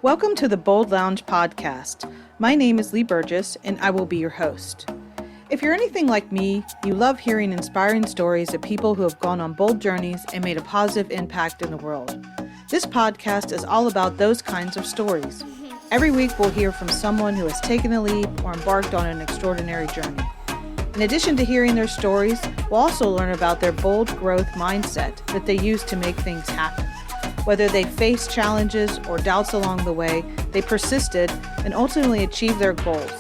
Welcome to the Bold Lounge podcast. My name is Lee Burgess, and I will be your host. If you're anything like me, you love hearing inspiring stories of people who have gone on bold journeys and made a positive impact in the world. This podcast is all about those kinds of stories. Every week we'll hear from someone who has taken a leap or embarked on an extraordinary journey. In addition to hearing their stories, we'll also learn about their bold growth mindset that they use to make things happen. Whether they faced challenges or doubts along the way, they persisted and ultimately achieved their goals.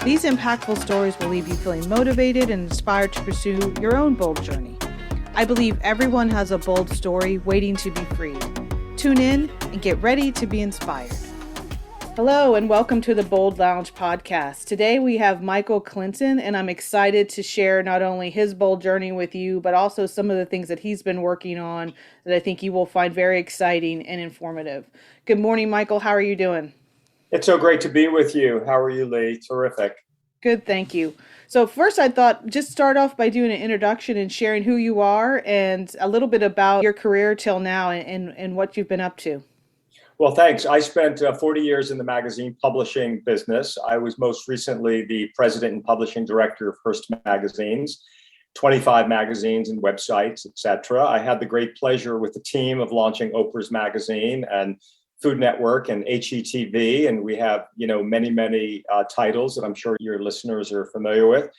These impactful stories will leave you feeling motivated and inspired to pursue your own bold journey. I believe everyone has a bold story waiting to be freed. Tune in and get ready to be inspired. Hello and welcome to the Bold Lounge podcast. Today we have Michael Clinton, and I'm excited to share not only his bold journey with you, but also some of the things that he's been working on that I think you will find very exciting and informative. Good morning, Michael. How are you doing? It's so great to be with you. How are you, Lee? Terrific. Good, thank you. So first I thought just start off by doing an introduction and sharing who you are and a little bit about your career till now and what you've been up to. Well, thanks. I spent 40 years in the magazine publishing business. I was most recently the president and publishing director of Hearst magazines, 25 magazines and websites, etc. I had the great pleasure with the team of launching Oprah's magazine and Food Network and HETV, and we have many titles that I'm sure your listeners are familiar with.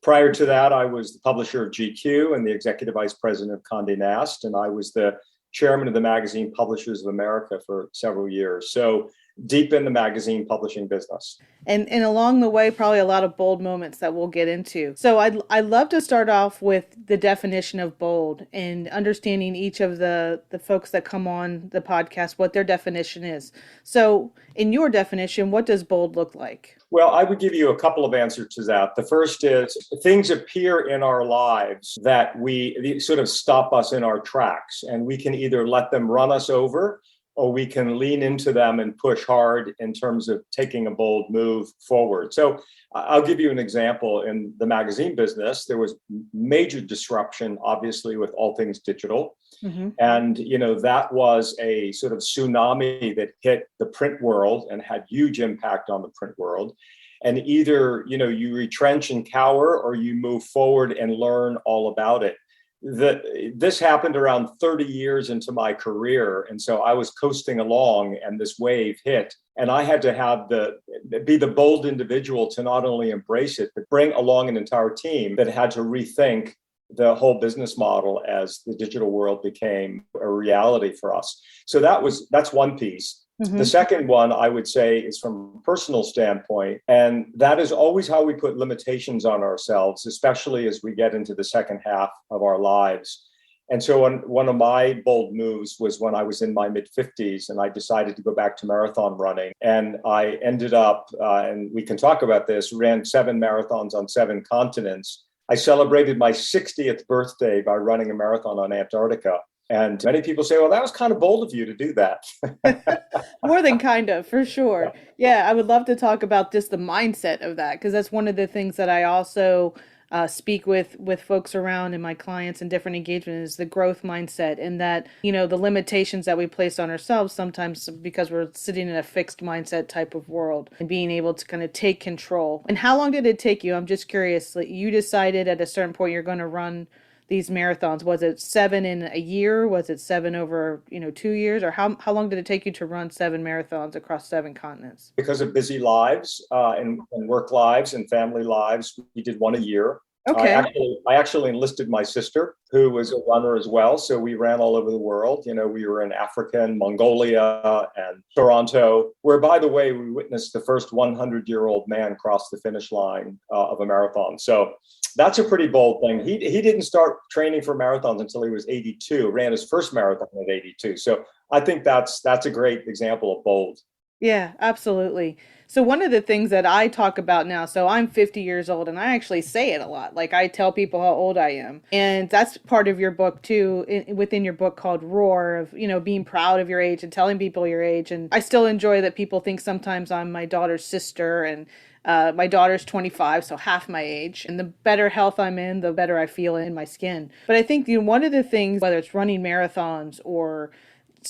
Prior to that, I was the publisher of GQ and the executive vice president of Condé Nast, and I was the chairman of the Magazine Publishers of America for several years. So deep in the magazine publishing business. And along the way, probably a lot of bold moments that we'll get into. So I'd love to start off with the definition of bold and understanding each of the folks that come on the podcast, what their definition is. So in your definition, what does bold look like? Well, I would give you a couple of answers to that. The first is things appear in our lives that they sort of stop us in our tracks, and we can either let them run us over or we can lean into them and push hard in terms of taking a bold move forward. So I'll give you an example. In the magazine business, there was major disruption, obviously, with all things digital. Mm-hmm. And, that was a sort of tsunami that hit the print world and had huge impact on the print world. And either, you retrench and cower or you move forward and learn all about it. This happened around 30 years into my career. And so I was coasting along and this wave hit. And I had to be the bold individual to not only embrace it, but bring along an entire team that had to rethink the whole business model as the digital world became a reality for us. So that's one piece. Mm-hmm. The second one, I would say, is from a personal standpoint. And that is always how we put limitations on ourselves, especially as we get into the second half of our lives. And so one of my bold moves was when I was in my mid-50s and I decided to go back to marathon running. And I ended up, and we can talk about this, ran 7 marathons on 7 continents. I celebrated my 60th birthday by running a marathon on Antarctica. And many people say, well, that was kind of bold of you to do that. More than kind of, for sure. Yeah, I would love to talk about just the mindset of that, because that's one of the things that I also speak with folks around and my clients in different engagements is the growth mindset, and that, the limitations that we place on ourselves sometimes because we're sitting in a fixed mindset type of world, and being able to kind of take control. And how long did it take you? I'm just curious. You decided at a certain point you're going to run these marathons. Was it 7 in a year? Was it 7 over, 2 years? Or how long did it take you to run 7 marathons across 7 continents? Because of busy lives and work lives and family lives, we did one a year. Okay. I actually enlisted my sister, who was a runner as well. So we ran all over the world. We were in Africa and Mongolia and Toronto, where, by the way, we witnessed the first 100-year-old man cross the finish line of a marathon. So that's a pretty bold thing. He didn't start training for marathons until he was 82, ran his first marathon at 82. So I think that's a great example of bold. Yeah, absolutely. So one of the things that I talk about now, so I'm 50 years old and I actually say it a lot. Like I tell people how old I am. And that's part of your book too, within your book called Roar, of, being proud of your age and telling people your age. And I still enjoy that people think sometimes I'm my daughter's sister, and my daughter's 25, so half my age. And the better health I'm in, the better I feel in my skin. But I think one of the things, whether it's running marathons or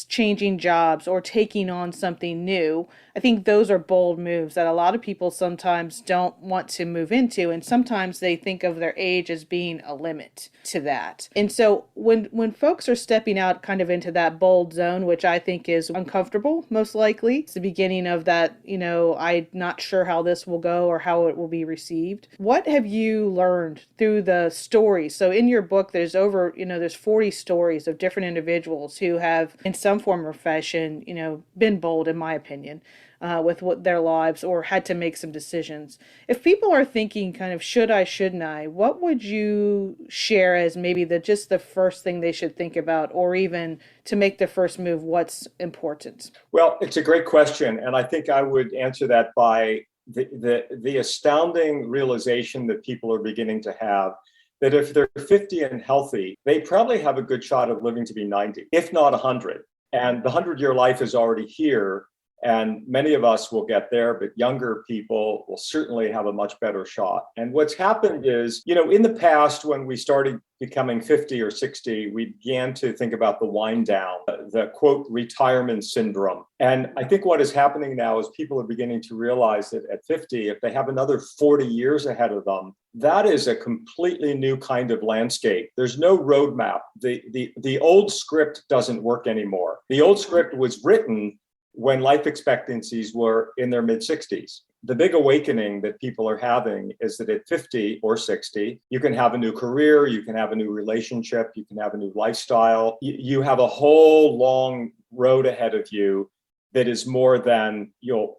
changing jobs or taking on something new. I think those are bold moves that a lot of people sometimes don't want to move into, and sometimes they think of their age as being a limit to that. And so when folks are stepping out kind of into that bold zone, which I think is uncomfortable, most likely, it's the beginning of that, I'm not sure how this will go or how it will be received. What have you learned through the stories? So in your book, there's 40 stories of different individuals who have, in some form or fashion, been bold, in my opinion, with what their lives, or had to make some decisions. If people are thinking kind of, should I, shouldn't I, what would you share as maybe just the first thing they should think about, or even to make the first move, what's important? Well, it's a great question. And I think I would answer that by the astounding realization that people are beginning to have that if they're 50 and healthy, they probably have a good shot of living to be 90, if not 100. And the 100-year life is already here. And many of us will get there, but younger people will certainly have a much better shot. And what's happened is, in the past, when we started becoming 50 or 60, we began to think about the wind down, the quote, retirement syndrome. And I think what is happening now is people are beginning to realize that at 50, if they have another 40 years ahead of them, that is a completely new kind of landscape. There's no roadmap. The old script doesn't work anymore. The old script was written when life expectancies were in their mid-60s. The big awakening that people are having is that at 50 or 60, you can have a new career, you can have a new relationship, you can have a new lifestyle. You have a whole long road ahead of you that is more than,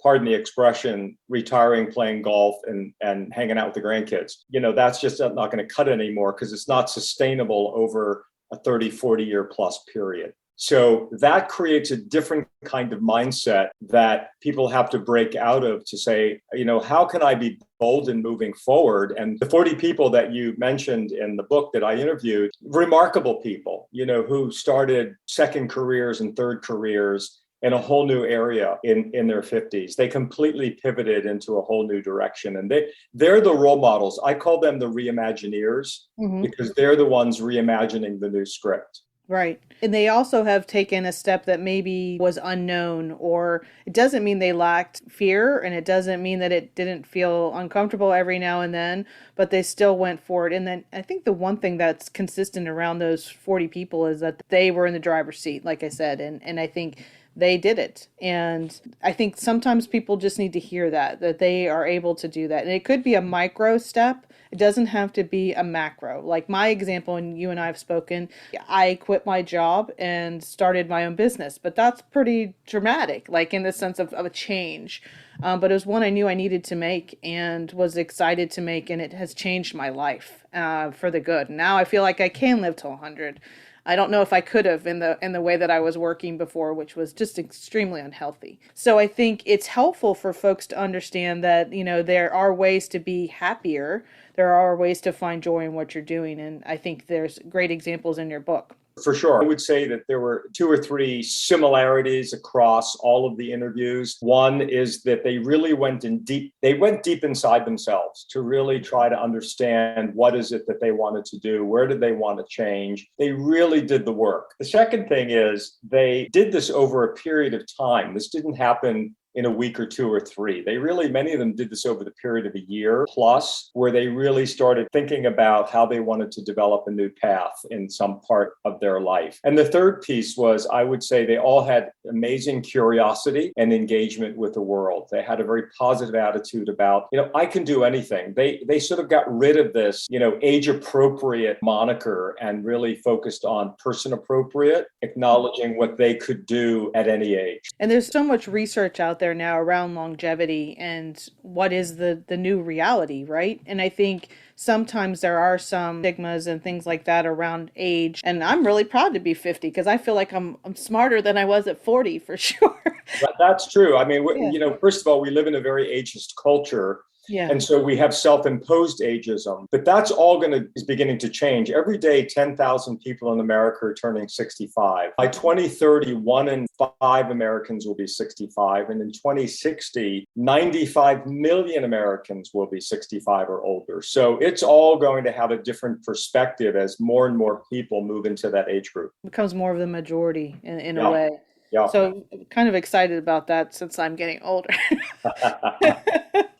pardon the expression, retiring, playing golf, and hanging out with the grandkids. That's just not going to cut anymore because it's not sustainable over a 30, 40-year plus period. So that creates a different kind of mindset that people have to break out of to say, how can I be bold in moving forward? And the 40 people that you mentioned in the book that I interviewed, remarkable people, who started second careers and third careers in a whole new area in their 50s. They completely pivoted into a whole new direction. And they're the role models. I call them the reimagineers because they're the ones reimagining the new script. Right. And they also have taken a step that maybe was unknown, or it doesn't mean they lacked fear, and it doesn't mean that it didn't feel uncomfortable every now and then, but they still went for it. And then I think the one thing that's consistent around those 40 people is that they were in the driver's seat, like I said, and I think they did it. And I think sometimes people just need to hear that they are able to do that. And it could be a micro step. It doesn't have to be a macro. Like my example, and you and I have spoken, I quit my job and started my own business, but that's pretty dramatic, like in the sense of a change. But it was one I knew I needed to make and was excited to make, and it has changed my life for the good. Now I feel like I can live till 100. I don't know if I could have in the way that I was working before, which was just extremely unhealthy. So I think it's helpful for folks to understand that, there are ways to be happier. There are ways to find joy in what you're doing. And I think there's great examples in your book. For sure. I would say that there were 2 or 3 similarities across all of the interviews. One is that they really went deep inside themselves to really try to understand what is it that they wanted to do, where did they want to change. They really did the work. The second thing is they did this over a period of time. This didn't happen in a week or 2 or 3. Many of them did this over the period of a year plus, where they really started thinking about how they wanted to develop a new path in some part of their life. And the third piece was, I would say they all had amazing curiosity and engagement with the world. They had a very positive attitude about, I can do anything. They sort of got rid of this, age appropriate moniker and really focused on person appropriate, acknowledging what they could do at any age. And there's so much research out there now around longevity and what is the new reality, right? And I think sometimes there are some stigmas and things like that around age. And I'm really proud to be 50 because I feel like I'm smarter than I was at 40 for sure. That's true. I mean, first of all, we live in a very ageist culture. Yeah. And so we have self-imposed ageism, but that's all is beginning to change. Every day, 10,000 people in America are turning 65. By 2030, 1 in 5 Americans will be 65. And in 2060, 95 million Americans will be 65 or older. So it's all going to have a different perspective as more and more people move into that age group. Becomes more of the majority in a Yeah. way. Yeah. So kind of excited about that since I'm getting older.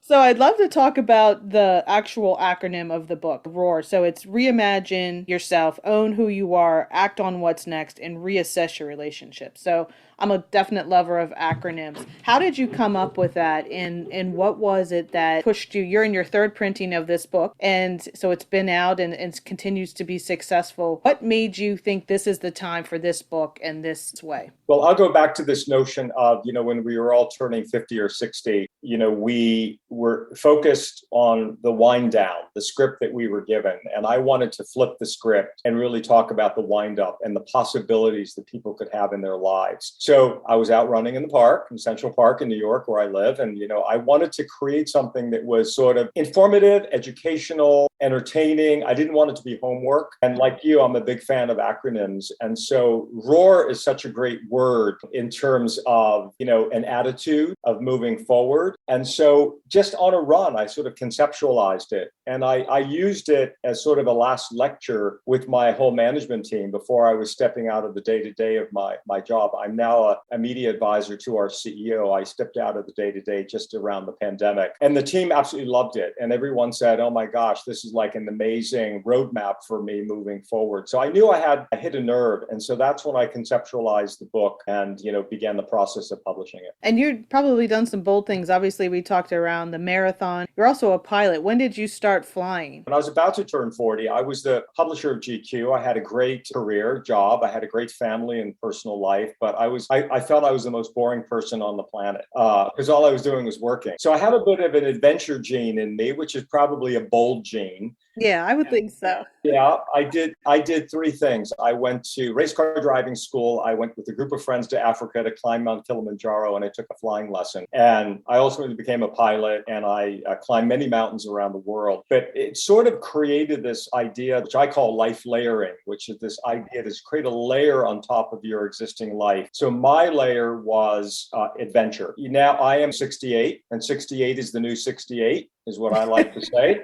So I'd love to talk about the actual acronym of the book, ROAR. So it's reimagine yourself, own who you are, act on what's next, and reassess your relationship. So I'm a definite lover of acronyms. How did you come up with that? And what was it that pushed you? You're in your third printing of this book, and so it's been out and continues to be successful. What made you think this is the time for this book and this way? Well, I'll go back to this notion of, when we were all turning 50 or 60, we were focused on the wind down, the script that we were given. And I wanted to flip the script and really talk about the wind up and the possibilities that people could have in their lives. So I was out running in the park, in Central Park in New York, where I live. And, I wanted to create something that was sort of informative, educational, entertaining. I didn't want it to be homework. And like you, I'm a big fan of acronyms. And so ROAR is such a great word in terms of, an attitude of moving forward. And so just on a run, I sort of conceptualized it. And I used it as sort of a last lecture with my whole management team before I was stepping out of the day-to-day of my job. I'm now a media advisor to our CEO. I stepped out of the day-to-day just around the pandemic. And the team absolutely loved it. And everyone said, oh my gosh, this is like an amazing roadmap for me moving forward. So I knew I hit a nerve. And so that's when I conceptualized the book and, began the process of publishing it. And you've probably done some bold things. Obviously, we talked around the marathon. You're also a pilot. When did you start flying? When I was about to turn 40, I was the publisher of GQ. I had a great career job. I had a great family and personal life, but I felt I was the most boring person on the planet because all I was doing was working. So I have a bit of an adventure gene in me, which is probably a bold gene. Yeah, I would think so. Yeah, I did 3 things. I went to race car driving school. I went with a group of friends to Africa to climb Mount Kilimanjaro, and I took a flying lesson. And I ultimately became a pilot, and I climbed many mountains around the world. But it sort of created this idea, which I call life layering, which is this idea to create a layer on top of your existing life. So my layer was adventure. Now I am 68, and 68 is the new 68. Is what I like to say.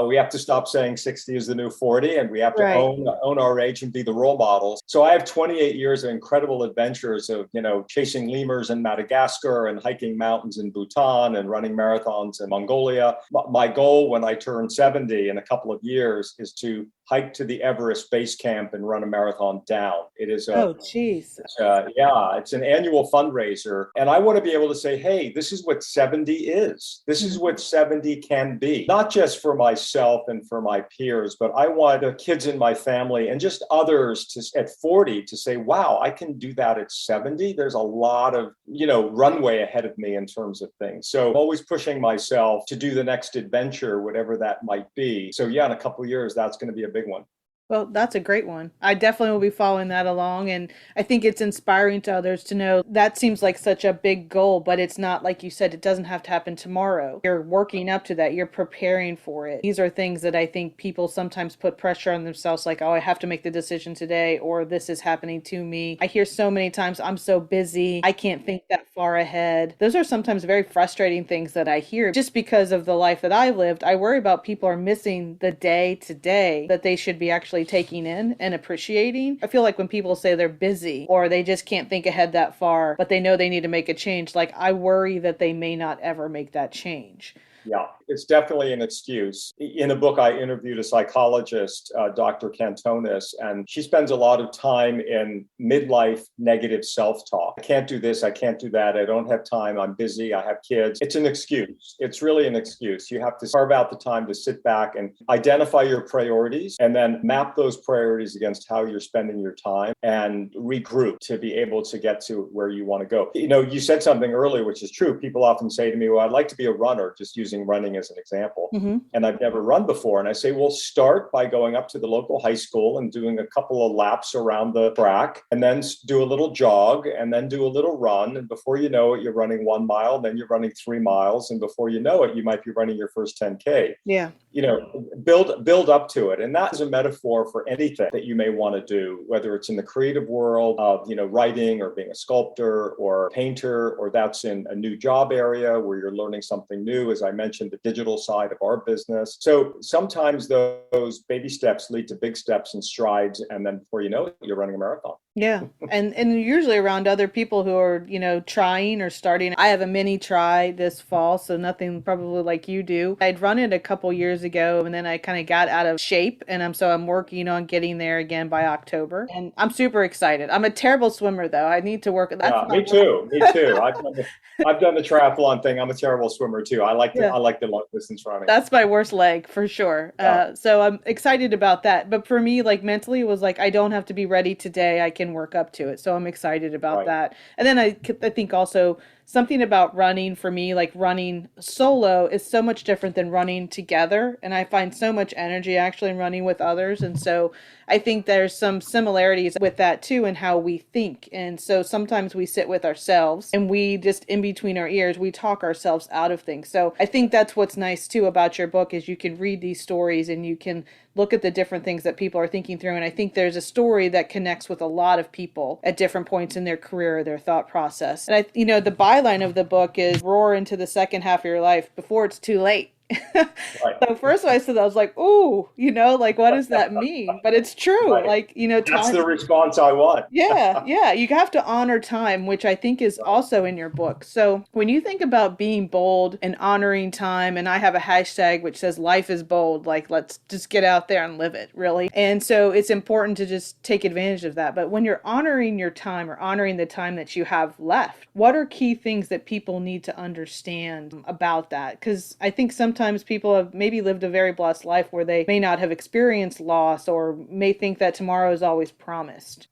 We have to stop saying 60 is the new 40, and we have to own our age and be the role models. So I have 28 years of incredible adventures of, chasing lemurs in Madagascar and hiking mountains in Bhutan and running marathons in Mongolia. My goal when I turn 70 in a couple of years is to hike to the Everest base camp and run a marathon down. It is it's an annual fundraiser. And I want to be able to say, hey, this is what 70 is. This is what 70 can be, not just for myself and for my peers, but I want the kids in my family and just others at 40 to say, wow, I can do that at 70. There's a lot of, runway ahead of me in terms of things. So always pushing myself to do the next adventure, whatever that might be. So in a couple of years, that's going to be a big one. Well, that's a great one. I definitely will be following that along. And I think it's inspiring to others to know that seems like such a big goal, but it's not, like you said, it doesn't have to happen tomorrow. You're working up to that. You're preparing for it. These are things that I think people sometimes put pressure on themselves, like, oh, I have to make the decision today, or this is happening to me. I hear so many times, I'm so busy, I can't think that far ahead. Those are sometimes very frustrating things that I hear just because of the life that I lived. I worry about people are missing the day to day that they should be actually taking in and appreciating. I feel like when people say they're busy or they just can't think ahead that far, but they know they need to make a change, like I worry that they may not ever make that change. Yeah, it's definitely an excuse. In a book, I interviewed a psychologist, Dr. Cantonis, and she spends a lot of time in midlife negative self-talk. I can't do this. I can't do that. I don't have time. I'm busy. I have kids. It's an excuse. It's really an excuse. You have to carve out the time to sit back and identify your priorities and then map those priorities against how you're spending your time and regroup to be able to get to where you want to go. You said something earlier, which is true. People often say to me, well, I'd like to be a runner, just using running as as an example. Mm-hmm. And I've never run before. And I say, well, start by going up to the local high school and doing a couple of laps around the track, and then do a little jog, and then do a little run. And before you know it, you're running 1 mile, then you're running 3 miles. And before you know it, you might be running your first 10K. Yeah. Build up to it. And that is a metaphor for anything that you may want to do, whether it's in the creative world of, writing or being a sculptor or painter, or that's in a new job area where you're learning something new. As I mentioned, the digital side of our business. So sometimes those baby steps lead to big steps and strides. And then before you know it, you're running a marathon. Yeah. And usually around other people who are, trying or starting. I have a mini try this fall, so nothing probably like you do. I'd run it a couple years ago, and then I kind of got out of shape, and I'm working on getting there again by October. And I'm super excited. I'm a terrible swimmer though. I need to work. Me too. I've done the triathlon thing. I'm a terrible swimmer too. I like the long distance running. That's my worst leg for sure. Yeah. So I'm excited about that. But for me, like mentally, it was like, I don't have to be ready today. I can work up to it. So I'm excited about that. And then I think also something about running for me, like running solo is so much different than running together. And I find so much energy actually in running with others. And so I think there's some similarities with that too, in how we think. And so sometimes we sit with ourselves and we just in between our ears, we talk ourselves out of things. So I think that's what's nice too about your book is you can read these stories and you can look at the different things that people are thinking through. And I think there's a story that connects with a lot of people at different points in their career or their thought process. And the byline of the book is roar into the second half of your life before it's too late. Right. So first when I said that, I was like, ooh, like, what does that mean? But it's true. Right. Like, that's the response I want. Yeah. You have to honor time, which I think is also in your book. So when you think about being bold and honoring time, and I have a hashtag which says life is bold, like, let's just get out there and live it, really. And so it's important to just take advantage of that. But when you're honoring your time or honoring the time that you have left, what are key things that people need to understand about that? Because I think sometimes people have maybe lived a very blessed life where they may not have experienced loss or may think that tomorrow is always promised.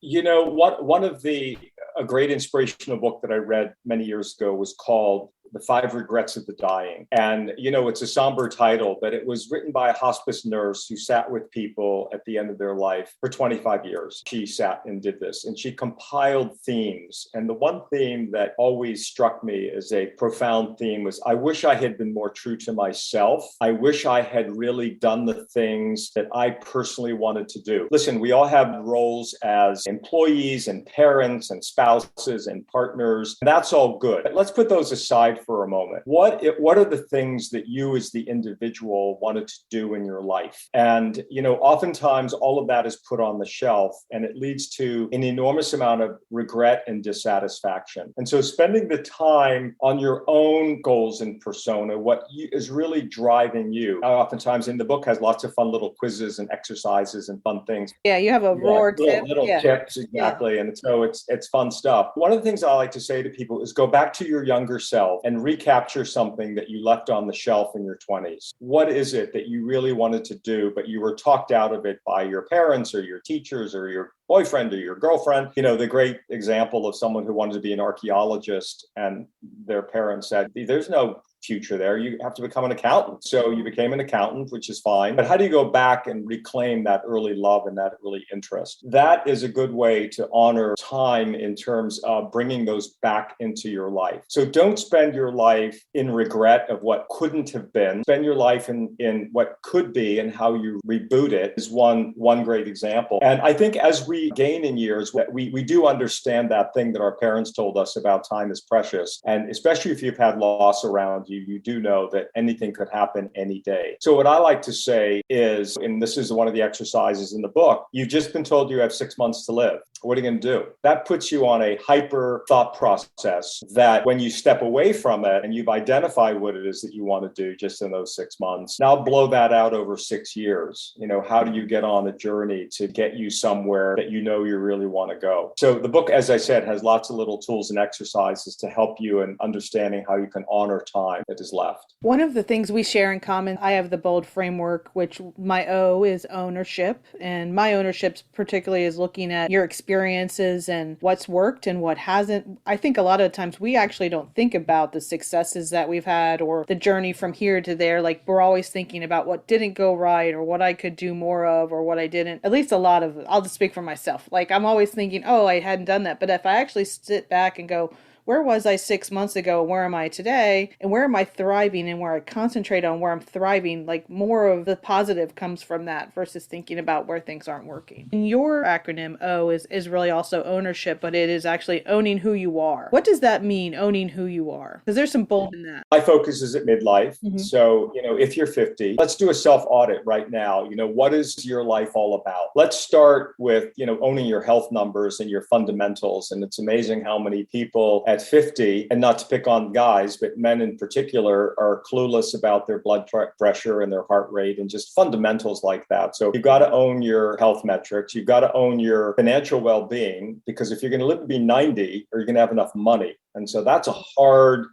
A great inspirational book that I read many years ago was called The 5 Regrets of the Dying. And, it's a somber title, but it was written by a hospice nurse who sat with people at the end of their life for 25 years. She sat and did this, and she compiled themes. And the one theme that always struck me as a profound theme was, I wish I had been more true to myself. I wish I had really done the things that I personally wanted to do. Listen, we all have roles as employees and parents and spouses and partners. And that's all good. But let's put those aside for a moment. What are the things that you as the individual wanted to do in your life? And, oftentimes all of that is put on the shelf, and it leads to an enormous amount of regret and dissatisfaction. And so spending the time on your own goals and persona, what is really driving you. Oftentimes in the book has lots of fun little quizzes and exercises and fun things. Yeah, you have a roar tip. Little tips, exactly. Yeah. And so it's fun stuff. One of the things I like to say to people is go back to your younger self and recapture something that you left on the shelf in your 20s. What is it that you really wanted to do, but you were talked out of it by your parents or your teachers or your boyfriend or your girlfriend? The great example of someone who wanted to be an archaeologist and their parents said, there's no future there. You have to become an accountant. So you became an accountant, which is fine. But how do you go back and reclaim that early love and that early interest? That is a good way to honor time in terms of bringing those back into your life. So don't spend your life in regret of what couldn't have been. Spend your life in what could be, and how you reboot it is one great example. And I think as we gain in years, we do understand that thing that our parents told us about time is precious. And especially if you've had loss around you do know that anything could happen any day. So what I like to say is, and this is one of the exercises in the book, you've just been told you have 6 months to live. What are you going to do? That puts you on a hyper thought process that when you step away from it and you've identified what it is that you want to do just in those 6 months, now blow that out over 6 years. How do you get on a journey to get you somewhere that you really want to go? So the book, as I said, has lots of little tools and exercises to help you in understanding how you can honor time that is left. One of the things we share in common, I have the BOLD framework, which my O is ownership. And my ownership particularly is looking at your experience experiences and what's worked and what hasn't. I think a lot of times we actually don't think about the successes that we've had or the journey from here to there. Like we're always thinking about what didn't go right or what I could do more of or what I didn't. At least a lot of, I'll just speak for myself. Like I'm always thinking, oh, I hadn't done that. But if I actually sit back and go, where was I 6 months ago? Where am I today? And where am I thriving? And where I concentrate on where I'm thriving, like more of the positive comes from that versus thinking about where things aren't working. And your acronym O is really also ownership, but it is actually owning who you are. What does that mean, owning who you are? Because there's some bold in that. My focus is at midlife. So, if you're 50, let's do a self-audit right now. What is your life all about? Let's start with, owning your health numbers and your fundamentals. And it's amazing how many people at 50, and not to pick on guys, but men in particular, are clueless about their blood pressure and their heart rate and just fundamentals like that. So you've got to own your health metrics. You've got to own your financial well-being, because if you're going to live to be 90, are you going to have enough money? And so that's a hard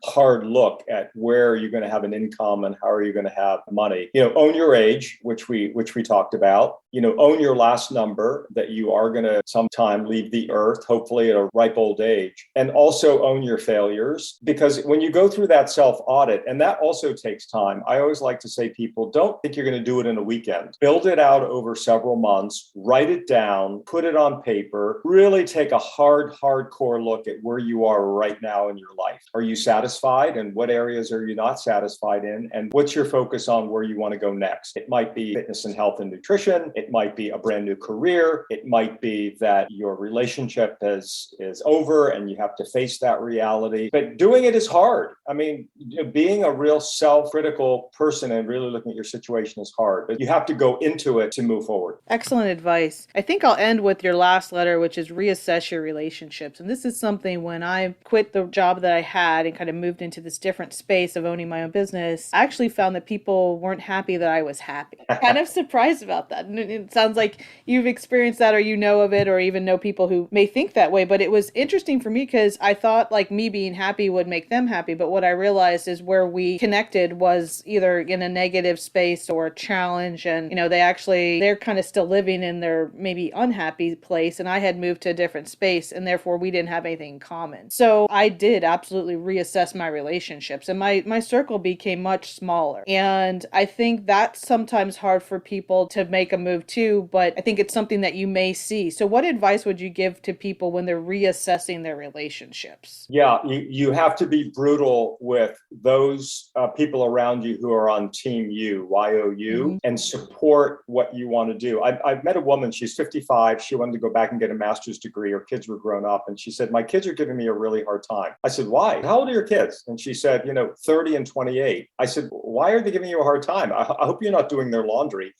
look at where you're going to have an income and how are you going to have money. Own your age, which we talked about. Own your last number, that you are going to sometime leave the earth, hopefully at a ripe old age. And also own your failures, because when you go through that self-audit, and that also takes time. I always like to say, people, don't think you're going to do it in a weekend. Build it out over several months, write it down, put it on paper, really take a hardcore look at where you are right now in your life. Are you satisfied? And what areas are you not satisfied in? And what's your focus on where you want to go next? It might be fitness and health and nutrition. It might be a brand new career. It might be that your relationship is over and you have to face that reality. But doing it is hard. I mean, being a real self-critical person and really looking at your situation is hard. But you have to go into it to move forward. Excellent advice. I think I'll end with your last letter, which is reassess your relationships. And this is something when I quit the job that I had and kind of moved into this different space of owning my own business, I actually found that people weren't happy that I was happy. Kind of surprised about that. And it sounds like you've experienced that, or you know of it, or even know people who may think that way. But it was interesting for me because I thought like me being happy would make them happy. But what I realized is where we connected was either in a negative space or a challenge. And, they're kind of still living in their maybe unhappy place. And I had moved to a different space, and therefore we didn't have anything in common. So I did absolutely reassess my relationships, and my circle became much smaller. And I think that's sometimes hard for people to make a move to, but I think it's something that you may see. So what advice would you give to people when they're reassessing their relationships? Yeah, you have to be brutal with those people around you who are on team you, YOU, and support what you want to do. I've met a woman, she's 55. She wanted to go back and get a master's degree. Her kids were grown up. And she said, my kids are giving me a really hard time. I said, why? How old are your kids? And she said, 30 and 28. I said, why are they giving you a hard time? I hope you're not doing their laundry.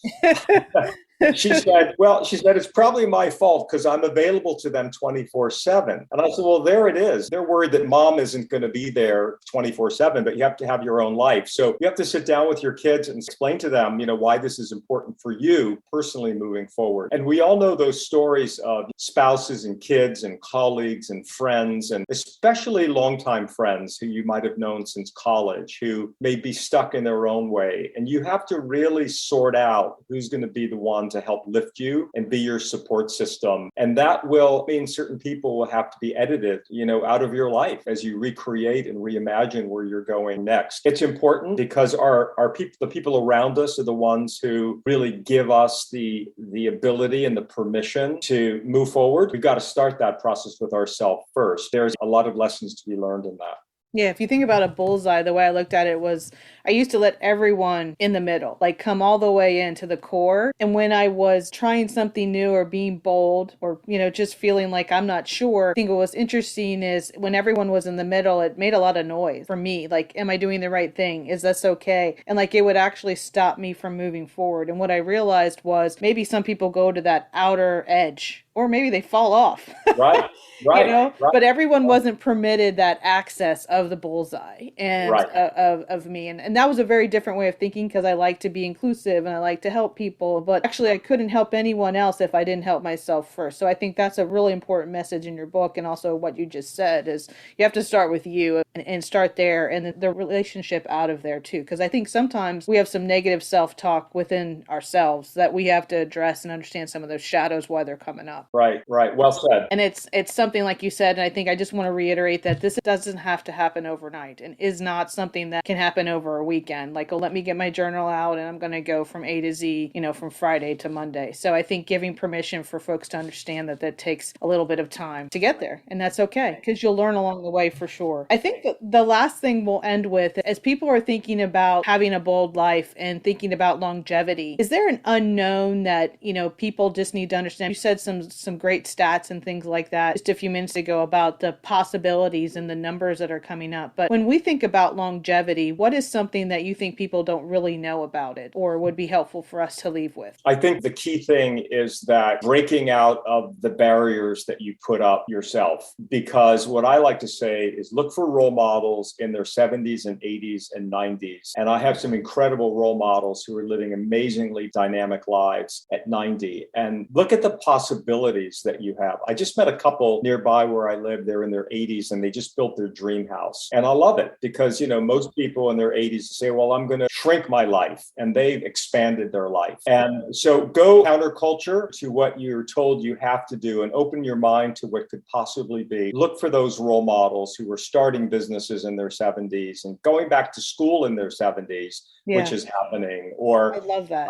She said, it's probably my fault because I'm available to them 24/7. And I said, well, there it is. They're worried that mom isn't going to be there 24/7, but you have to have your own life. So you have to sit down with your kids and explain to them, why this is important for you personally moving forward. And we all know those stories of spouses and kids and colleagues and friends, and especially longtime friends who you might have known since college, who may be stuck in their own way. And you have to really sort out who's going to be the one to help lift you and be your support system. And that will mean certain people will have to be edited, out of your life as you recreate and reimagine where you're going next. It's important because the people around us are the ones who really give us the ability and the permission to move forward. We've got to start that process with ourselves first. There's a lot of lessons to be learned in that. Yeah, if you think about a bullseye, the way I looked at it was I used to let everyone in the middle, like come all the way into the core. And when I was trying something new or being bold or, just feeling like I'm not sure, I think what was interesting is when everyone was in the middle, it made a lot of noise for me. Like, am I doing the right thing? Is this okay? And like, it would actually stop me from moving forward. And what I realized was maybe some people go to that outer edge, or maybe they fall off. Right. Right. But everyone wasn't permitted that access of the bullseye and of me. And that was a very different way of thinking because I like to be inclusive and I like to help people. But actually, I couldn't help anyone else if I didn't help myself first. So I think that's a really important message in your book. And also what you just said is you have to start with you and start there and the relationship out of there too. Because I think sometimes we have some negative self-talk within ourselves that we have to address and understand some of those shadows, why they're coming up. Right. Well said. And it's something like you said, and I think I just want to reiterate that this doesn't have to happen overnight and is not something that can happen over a weekend. Like, oh, let me get my journal out and I'm going to go from A to Z, from Friday to Monday. So I think giving permission for folks to understand that takes a little bit of time to get there. And that's okay, because you'll learn along the way for sure. I think the last thing we'll end with, as people are thinking about having a bold life and thinking about longevity, is there an unknown that, people just need to understand? You said some great stats and things like that just a few minutes ago about the possibilities and the numbers that are coming up. But when we think about longevity, what is something that you think people don't really know about it or would be helpful for us to leave with? I think the key thing is that breaking out of the barriers that you put up yourself, because what I like to say is look for role models in their 70s and 80s and 90s. And I have some incredible role models who are living amazingly dynamic lives at 90, and look at the possibilities that you have. I just met a couple nearby where I live. They're in their 80s and they just built their dream house. And I love it because, most people in their 80s say, well, I'm going to shrink my life, and they've expanded their life. And so go counterculture to what you're told you have to do and open your mind to what could possibly be. Look for those role models who were starting businesses in their 70s and going back to school in their 70s, which is happening. Or I love that.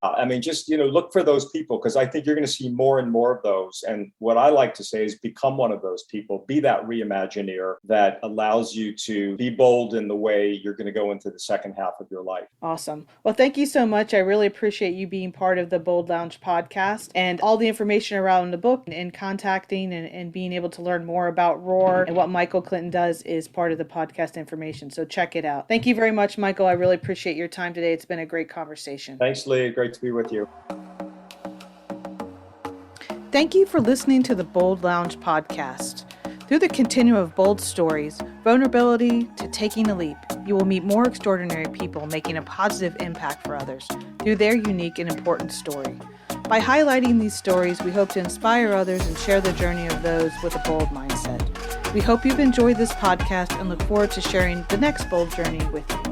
I mean, just, look for those people, because I think you're going to see more and more of those. And what I like to say is become one of those people. Be that reimagineer that allows you to be bold in the way you're going to go into the second half of your life. Awesome. Well, thank you so much. I really appreciate you being part of the Bold Lounge podcast, and all the information around the book and contacting and being able to learn more about Roar and what Michael Clinton does is part of the podcast information. So check it out. Thank you very much, Michael. I really appreciate your time today. It's been a great conversation. Thanks, Lee. Great to be with you. Thank you for listening to the Bold Lounge podcast. Through the continuum of bold stories, vulnerability to taking a leap, you will meet more extraordinary people making a positive impact for others through their unique and important story. By highlighting these stories, we hope to inspire others and share the journey of those with a bold mindset. We hope you've enjoyed this podcast and look forward to sharing the next bold journey with you.